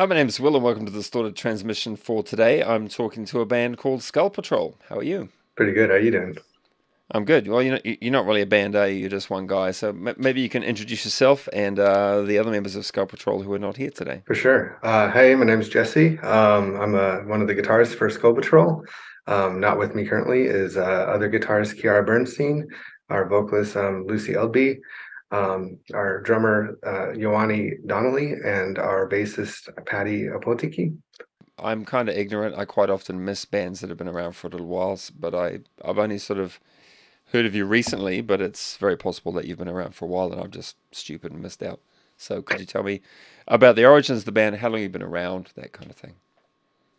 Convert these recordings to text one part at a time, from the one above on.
Hi, my name's Will, and welcome to the Distorted Transmission for today. I'm talking to a band called Skull Patrol. How are you? Pretty good. How you doing? I'm good. Well, you're not really a band, are you? You're just one guy. So maybe you can introduce yourself and the other members of Skull Patrol who are not here today. For sure. Hey, my name's Jesse. I'm one of the guitarists for Skull Patrol. Not with me currently is other guitarist Kiara Bernstein, our vocalist Lucy Elby, our drummer Ioani Donnelly, and our bassist Patty Apotiki. I'm kind of ignorant. I quite often miss bands that have been around for a little while, but I've only sort of heard of you recently, but it's very possible that you've been around for a while and I'm just stupid and missed out. So could you tell me about the origins of the band, how long you've been around, that kind of thing?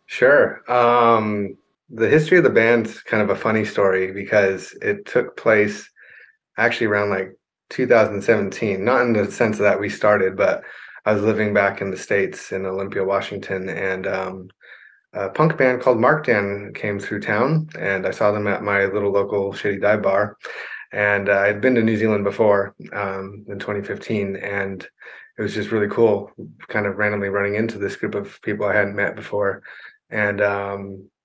Sure. The history of the band's kind of a funny story because it took place actually around like 2017, not in the sense that we started, but I was living back in the States in Olympia, Washington, and a punk band called Mark Dan came through town, and I saw them at my little local shitty dive bar. And I'd been to New Zealand before in 2015, and it was just really cool, kind of randomly running into this group of people I hadn't met before. And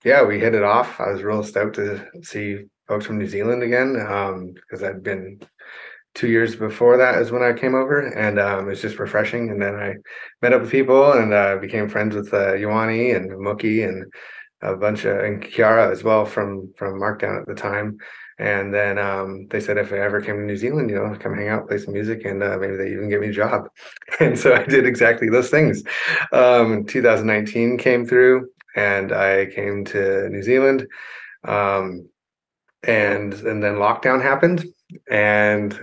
yeah, we hit it off. I was real stoked to see folks from New Zealand again because I'd been 2 years before that is when I came over, and it's just refreshing. And then I met up with people and became friends with Ioani and Mookie and a bunch of and Kiara as well from Markdown at the time. And then they said if I ever came to New Zealand, come hang out, play some music, and maybe they even give me a job. And so I did exactly those things. 2019 came through, and I came to New Zealand, and then lockdown happened, and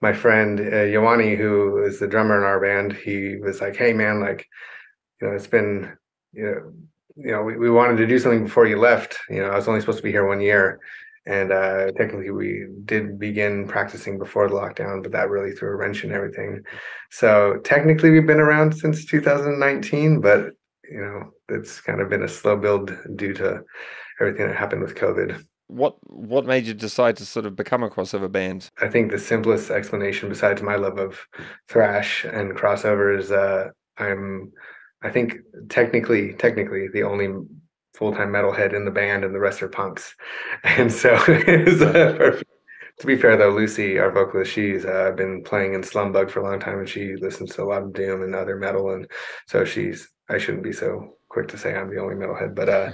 my friend Yoani, who is the drummer in our band, he was like, "Hey man, like, it's been, you know, we wanted to do something before you left. I was only supposed to be here 1 year, and technically we did begin practicing before the lockdown, but that really threw a wrench in everything. So technically we've been around since 2019, but it's kind of been a slow build due to everything that happened with COVID. What made you decide to sort of become a crossover band? I think the simplest explanation, besides my love of thrash and crossover, is I'm, I think technically the only full-time metalhead in the band, and the rest are punks. And so it's Right. perfect. To be fair though, Lucy, our vocalist, she's been playing in Slumbug for a long time, and she listens to a lot of doom and other metal, and so I shouldn't be so quick to say I'm the only metalhead, but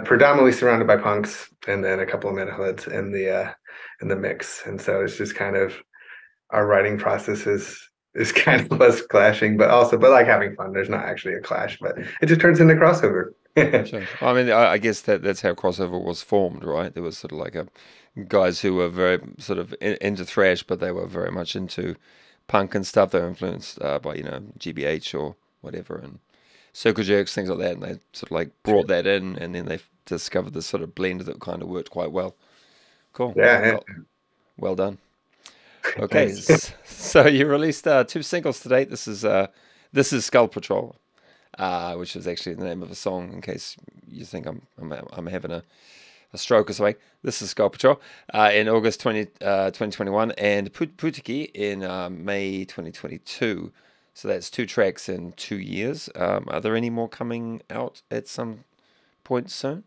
predominantly surrounded by punks, and then a couple of metalheads in the mix. And so it's just kind of our writing process is kind of us clashing, but like having fun. There's not actually a clash, but it just turns into crossover. Sure. I mean, I guess that's how crossover was formed, right? There was sort of like a guys who were very sort of into thrash, but they were very much into punk and stuff. They were influenced by GBH or whatever, and Circle Jerks, things like that. And they sort of like brought that in, and then they discovered this sort of blend that kind of worked quite well. Cool. Yeah, Well done. Okay, thanks. so you released two singles to date. This is Skull Patrol, which is actually the name of a song. In case you think I'm having a stroke or something, this is Skull Patrol in August 2021, and Putiki in May 2022. So that's two tracks in 2 years. Are there any more coming out at some point soon?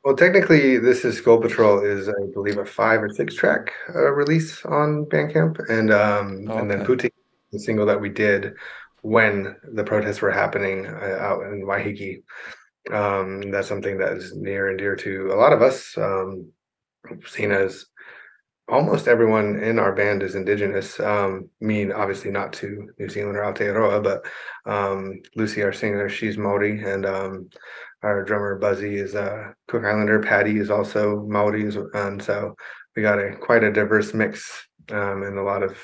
Well, technically, this is Skull Patrol is, I believe, a 5 or 6 track release on Bandcamp, Oh, and then okay. Putik, the single that we did when the protests were happening out in Waiheke. That's something that is near and dear to a lot of us, seen as almost everyone in our band is indigenous. Me, obviously not to New Zealand or Aotearoa, but Lucy, our singer, she's Maori, and our drummer Buzzy is Cook Islander. Patty is also Maori, and so we got quite a diverse mix, and a lot of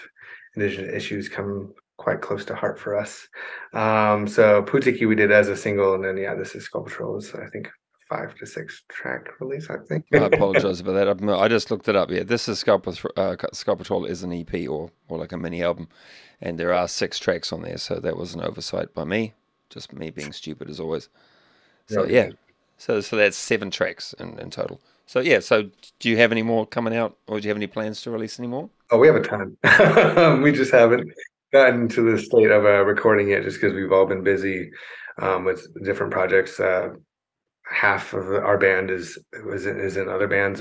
indigenous issues come quite close to heart for us. So Putiki we did as a single, and then yeah, this is Sculptural. Is I think 5 to 6 track release, I think. I apologize about that. I just looked it up. Yeah, this is Skull Patrol is an EP or like a mini album, and there are six tracks on there. So that was an oversight by me, just me being stupid as always. You're So all yeah, good. so that's seven tracks in total. So yeah, so do you have any more coming out, or do you have any plans to release any more? Oh, we have a ton. We just haven't gotten to the state of recording it just because we've all been busy with different projects. Half of our band is in other bands.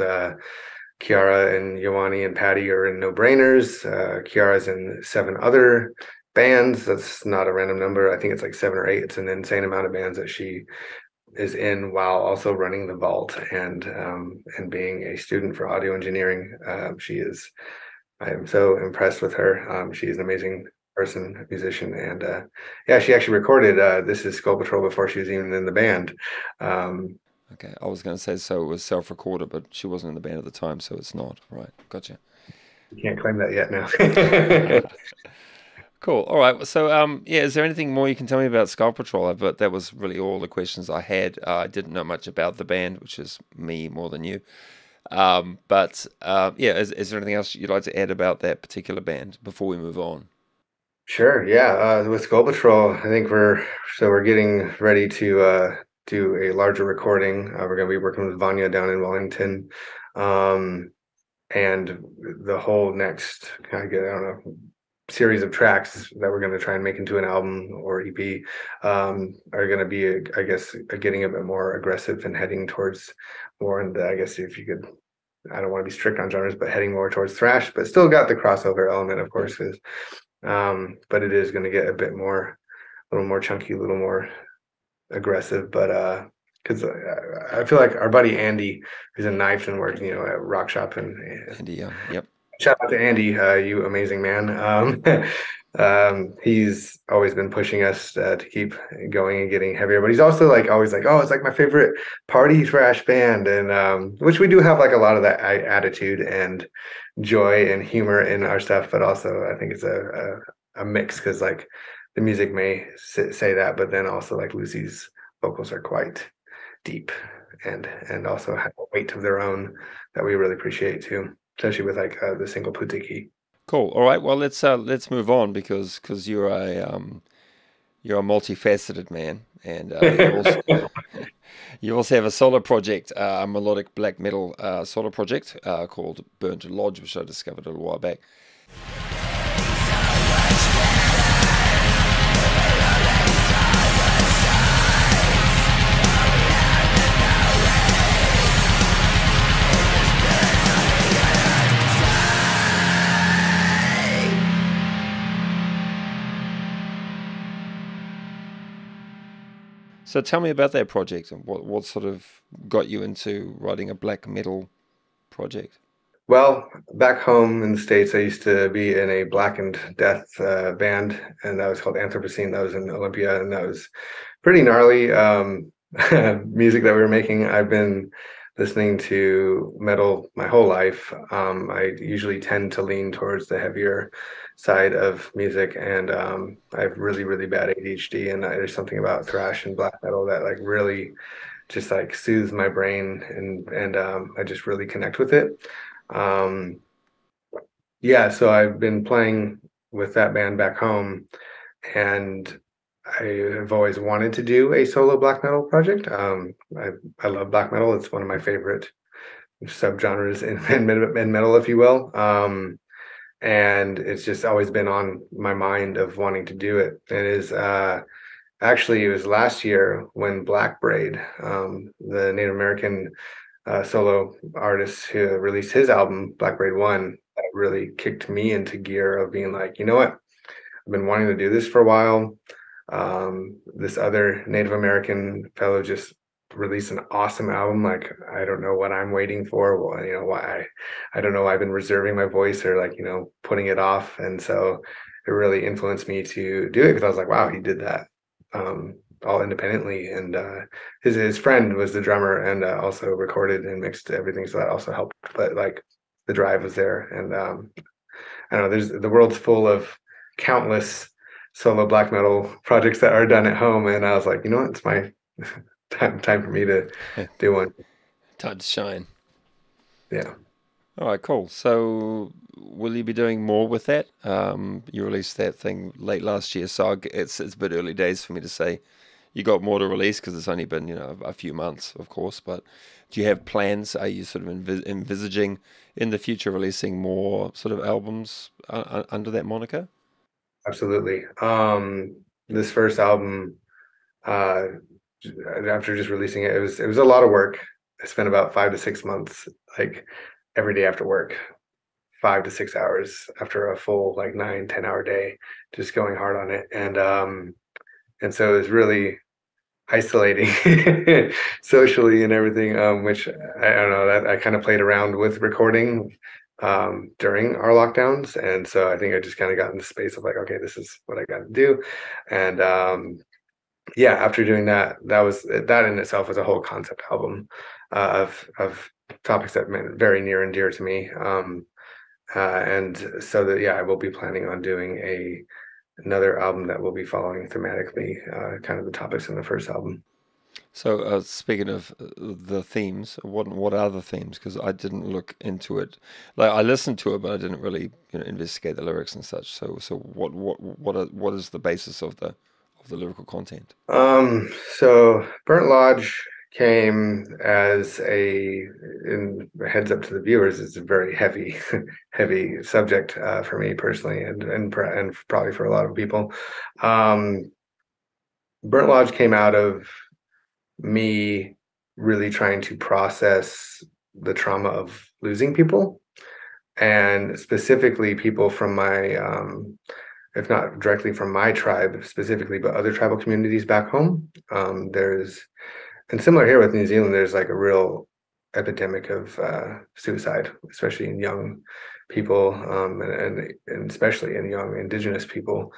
Kiara and Yoani and Patty are in No Brainers. Kiara's in 7 other bands. That's not a random number. I think it's like 7 or 8. It's an insane amount of bands that she is in while also running the vault and being a student for audio engineering. I am so impressed with her. She's an amazing person, musician, and yeah, she actually recorded "This Is Skull Patrol" before she was even in the band. Um, Okay, I was going to say so it was self-recorded, but she wasn't in the band at the time, so it's not. Right, gotcha. you can't claim that yet now. Cool. All right. So, yeah, is there anything more you can tell me about Skull Patrol? But that was really all the questions I had. I didn't know much about the band, which is me more than you. Yeah, is there anything else you'd like to add about that particular band before we move on? Sure, yeah. With Skull Patrol, I think we're getting ready to do a larger recording. We're going to be working with Vanya down in Wellington, um, and the whole next I don't know, series of tracks that we're going to try and make into an album or EP are going to be, I guess, getting a bit more aggressive and heading towards more. And I guess if you could, I don't want to be strict on genres, but heading more towards thrash, but still got the crossover element, of course, is. But it is going to get a little more chunky, a little more aggressive. But because I feel like our buddy Andy, who's in Knife and works, at Rock Shop, and Andy Young. Yep. shout out to Andy, you amazing man. He's always been pushing us to keep going and getting heavier, but he's also like always like, oh, it's like my favorite party thrash band, and which we do have like a lot of that attitude and joy and humor in our stuff, but also I think it's a mix because like the music may say that, but then also like Lucy's vocals are quite deep and also have a weight of their own that we really appreciate too, especially with like the single Putiki. Cool. All right. Well, let's move on because you're a multifaceted man, and you also have a solo project, a melodic black metal solo project called Burnt Lodge, which I discovered a little while back. So tell me about that project and what sort of got you into writing a black metal project. Well, back home in the States, I used to be in a Black and Death band, and that was called Anthropocene. That was in Olympia, and that was pretty gnarly music that we were making. I've been listening to metal my whole life. I usually tend to lean towards the heavier side of music, and I have really, really bad ADHD, and there's something about thrash and black metal that like really just like soothes my brain, and I just really connect with it. Um, yeah, so I've been playing with that band back home, and I have always wanted to do a solo black metal project. I love black metal. It's one of my favorite subgenres in metal, if you will. And it's just always been on my mind of wanting to do it. It is actually, it was last year when Black Braid, the Native American solo artist who released his album Black Braid 1, that really kicked me into gear of being like, you know what, I've been wanting to do this for a while. This other Native American fellow just released an awesome album. Like, I don't know what I'm waiting for. Well, why I don't know why I've been reserving my voice or like, putting it off. And so it really influenced me to do it because I was like, wow, he did that all independently. And his friend was the drummer and also recorded and mixed everything. So that also helped. But like the drive was there. And I don't know, the world's full of countless solo black metal projects that are done at home. And I was like, you know what, it's my time for me to do one. Time to shine. Yeah. All right, cool. So, will you be doing more with that? You released that thing late last year, so it's a bit early days for me to say you got more to release because it's only been a few months, of course. But do you have plans? Are you sort of envisaging in the future releasing more sort of albums under that moniker? Absolutely. This first album, uh, after just releasing it, it was a lot of work. I spent about 5 to 6 months, like every day after work, 5 to 6 hours after a full like 9, 10 hour day, just going hard on it. And so it was really isolating socially and everything, which I don't know, that I kind of played around with recording during our lockdowns. And so I think I just kind of got in the space of like, okay, this is what I got to do. And yeah, after doing that, that in itself was a whole concept album of topics that meant very near and dear to me. And so that, yeah, I will be planning on doing another album that will be following thematically kind of the topics in the first album. So, speaking of the themes, what are the themes? Because I didn't look into it. Like I listened to it, but I didn't really, investigate the lyrics and such. So what is the basis of the lyrical content? So Burnt Lodge came as in heads up to the viewers, it's a very heavy, heavy subject for me personally, and probably for a lot of people. Um, Burnt Lodge came out of me really trying to process the trauma of losing people, and specifically people from my if not directly from my tribe specifically, but other tribal communities back home. There's and similar here with New Zealand, there's like a real epidemic of suicide, especially in young people, and especially in young Indigenous people,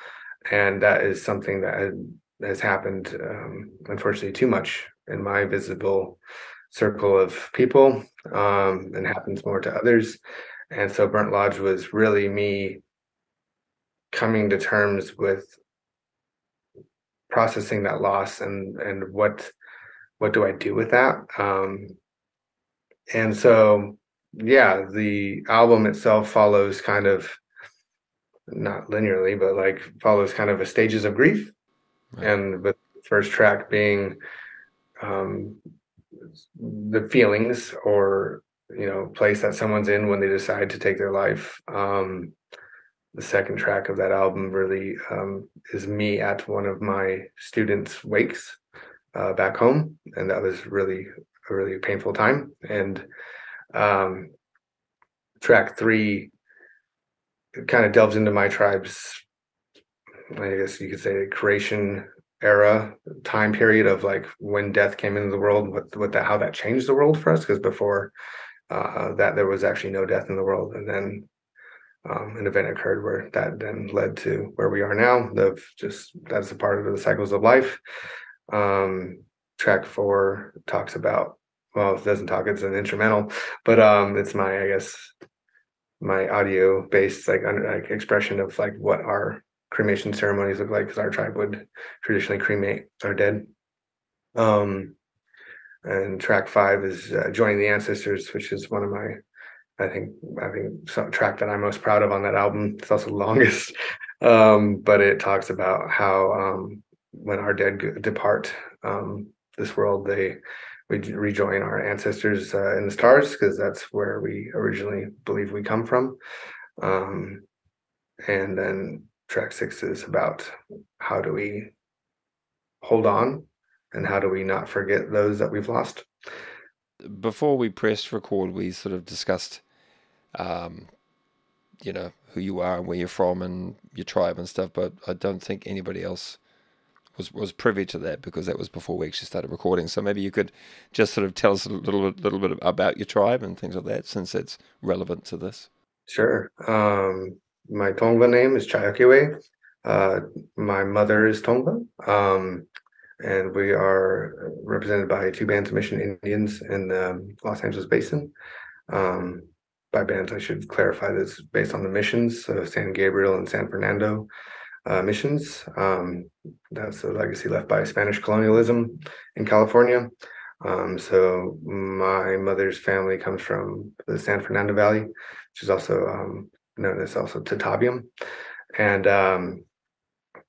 and that is something that has happened, unfortunately, too much in my visible circle of people, and happens more to others. And so, Burnt Lodge was really me coming to terms with processing that loss, and what do I do with that? And so, yeah, the album itself follows kind of not linearly, but like follows kind of a stages of grief. Right. And with the first track being um, the feelings or place that someone's in when they decide to take their life. The second track of that album really is me at one of my students' wakes back home, and that was really a really painful time. And um, track three kind of delves into my tribe's, I guess you could say, creation era time period of like when death came into the world, what that how that changed the world for us. Because before that, there was actually no death in the world, and then an event occurred where that then led to where we are now. Of just that's a part of the cycles of life. Um, Track four talks about, well, it doesn't talk, it's an instrumental, but it's my, I guess, my audio based like expression of like what our cremation ceremonies look like, because our tribe would traditionally cremate our dead. Um, and track five is Joining the Ancestors, which is one of my, I think track that I'm most proud of on that album. It's also the longest, but it talks about how when our dead depart this world, we rejoin our ancestors in the stars, because that's where we originally believe we come from. Um, and then track six is about how do we hold on and how do we not forget those that we've lost. Before we pressed record, we sort of discussed, um, who you are and where you're from and your tribe and stuff. But I don't think anybody else was privy to that because that was before we actually started recording. So maybe you could just sort of tell us a little bit about your tribe and things like that, since it's relevant to this. Sure. My Tongva name is Chayakiwe. Uh, my mother is Tongva. And we are represented by two bands of Mission Indians in the Los Angeles Basin. Um, by bands, I should clarify this based on the missions, so San Gabriel and San Fernando missions. That's a legacy left by Spanish colonialism in California. So my mother's family comes from the San Fernando Valley, which is also known as also Tatabium. And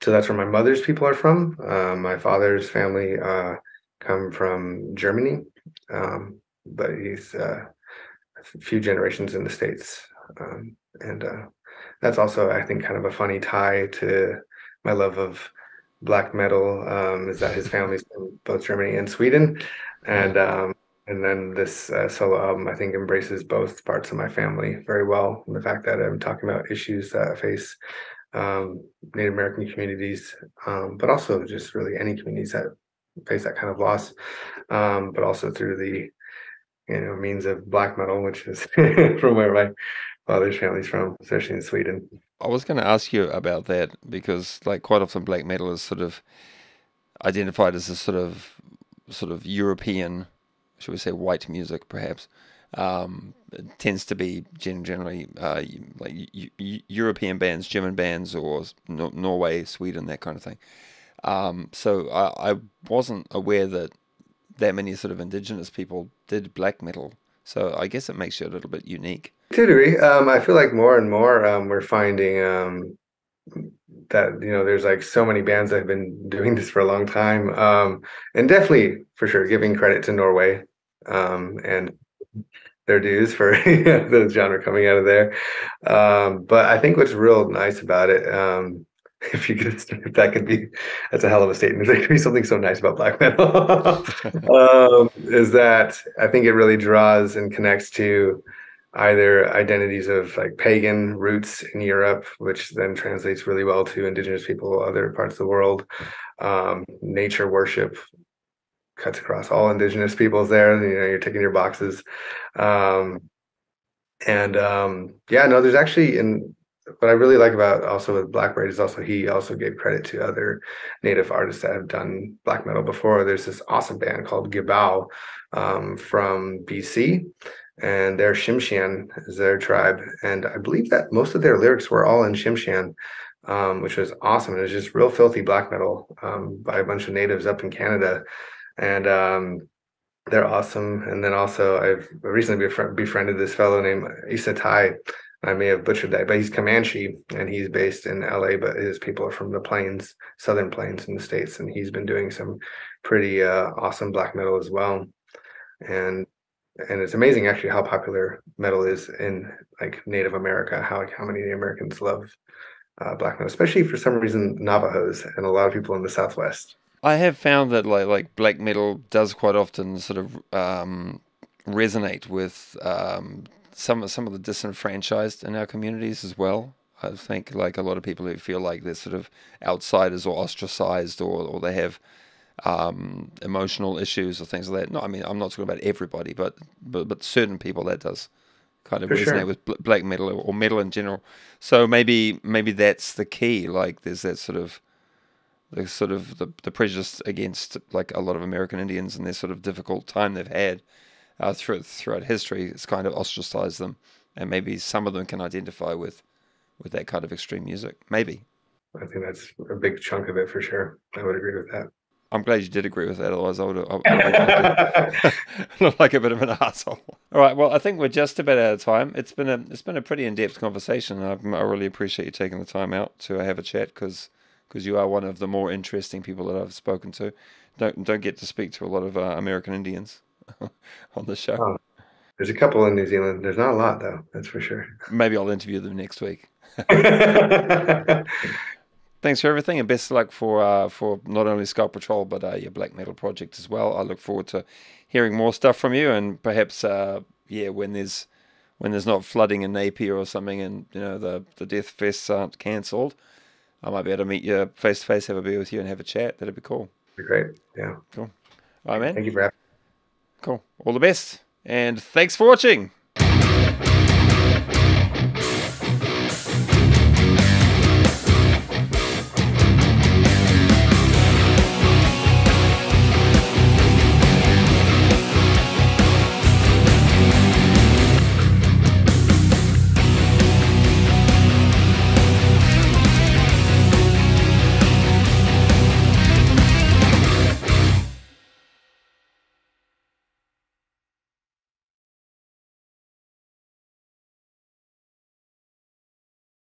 so that's where my mother's people are from. My father's family come from Germany, but he's a few generations in the States. And that's also, I think, kind of a funny tie to my love of black metal, is that his family's from both Germany and Sweden, Yeah. and then this solo album, I think, embraces both parts of my family very well. And the fact that I'm talking about issues that face Native American communities, but also just really any communities that face that kind of loss, but also through the means of black metal, which is from where my father's family's from, especially in Sweden. I was going to ask you about that because, like, quite often black metal is sort of identified as a sort of European, should we say, white music, perhaps. It tends to be generally like European bands, German bands, or Norway, Sweden, that kind of thing. So I wasn't aware that many sort of indigenous people did black metal. So I guess it makes you a little bit unique. To a degree, I feel like more and more we're finding that there's like so many bands that have been doing this for a long time, and definitely for sure giving credit to Norway and their dues for the genre coming out of there. But I think what's real nice about it, if that could be, that's a hell of a statement. If there could be something so nice about black metal, is that I think it really draws and connects to either identities of like pagan roots in Europe, which then translates really well to indigenous people, other parts of the world. Nature worship cuts across all indigenous peoples there. You're ticking your boxes. Um, and yeah, no, there's actually, and what I really like about also with Black Braid is also he also gave credit to other native artists that have done black metal before. There's this awesome band called Gibao from BC, and their Shimshan is their tribe. And I believe that most of their lyrics were all in Shimshan, which was awesome. It was just real filthy black metal by a bunch of natives up in Canada. And they're awesome. And then also, I've recently befriended this fellow named Issa Tai. I may have butchered that, but he's Comanche and he's based in LA, but his people are from the plains, southern plains in the States. And he's been doing some pretty awesome black metal as well. And it's amazing actually how popular metal is in like Native America, how many Americans love black metal, especially for some reason Navajos and a lot of people in the Southwest. I have found that like black metal does quite often sort of resonate with some of the disenfranchised in our communities as well. I think like a lot of people who feel like they're sort of outsiders or ostracized or they have emotional issues or things like that. No, I mean I'm not talking about everybody, but certain people that does kind of For resonate sure. with black metal or metal in general. So maybe that's the key. Like there's that the prejudice against like a lot of American Indians and their sort of difficult time they've had throughout history. It's kind of ostracized them, and maybe some of them can identify with that kind of extreme music. Maybe. I think that's a big chunk of it for sure. I would agree with that. I'm glad you did agree with that. Otherwise, I would look like a bit of an asshole. All right. Well, I think we're just about out of time. It's been a pretty in-depth conversation. I really appreciate you taking the time out to have a chat because you are one of the more interesting people that I've spoken to. Don't get to speak to a lot of American Indians on the show. Oh, there's a couple in New Zealand. There's not a lot though, that's for sure. Maybe I'll interview them next week. Thanks for everything, and best of luck for not only Skull Patrol but your black metal project as well. I look forward to hearing more stuff from you, and perhaps yeah, when there's not flooding in Napier or something, and the death fests aren't cancelled, I might be able to meet you face to face, have a beer with you, and have a chat. That'd be cool. Great. Yeah. Cool. All right, man. Thank you for having me. Cool. All the best, and thanks for watching.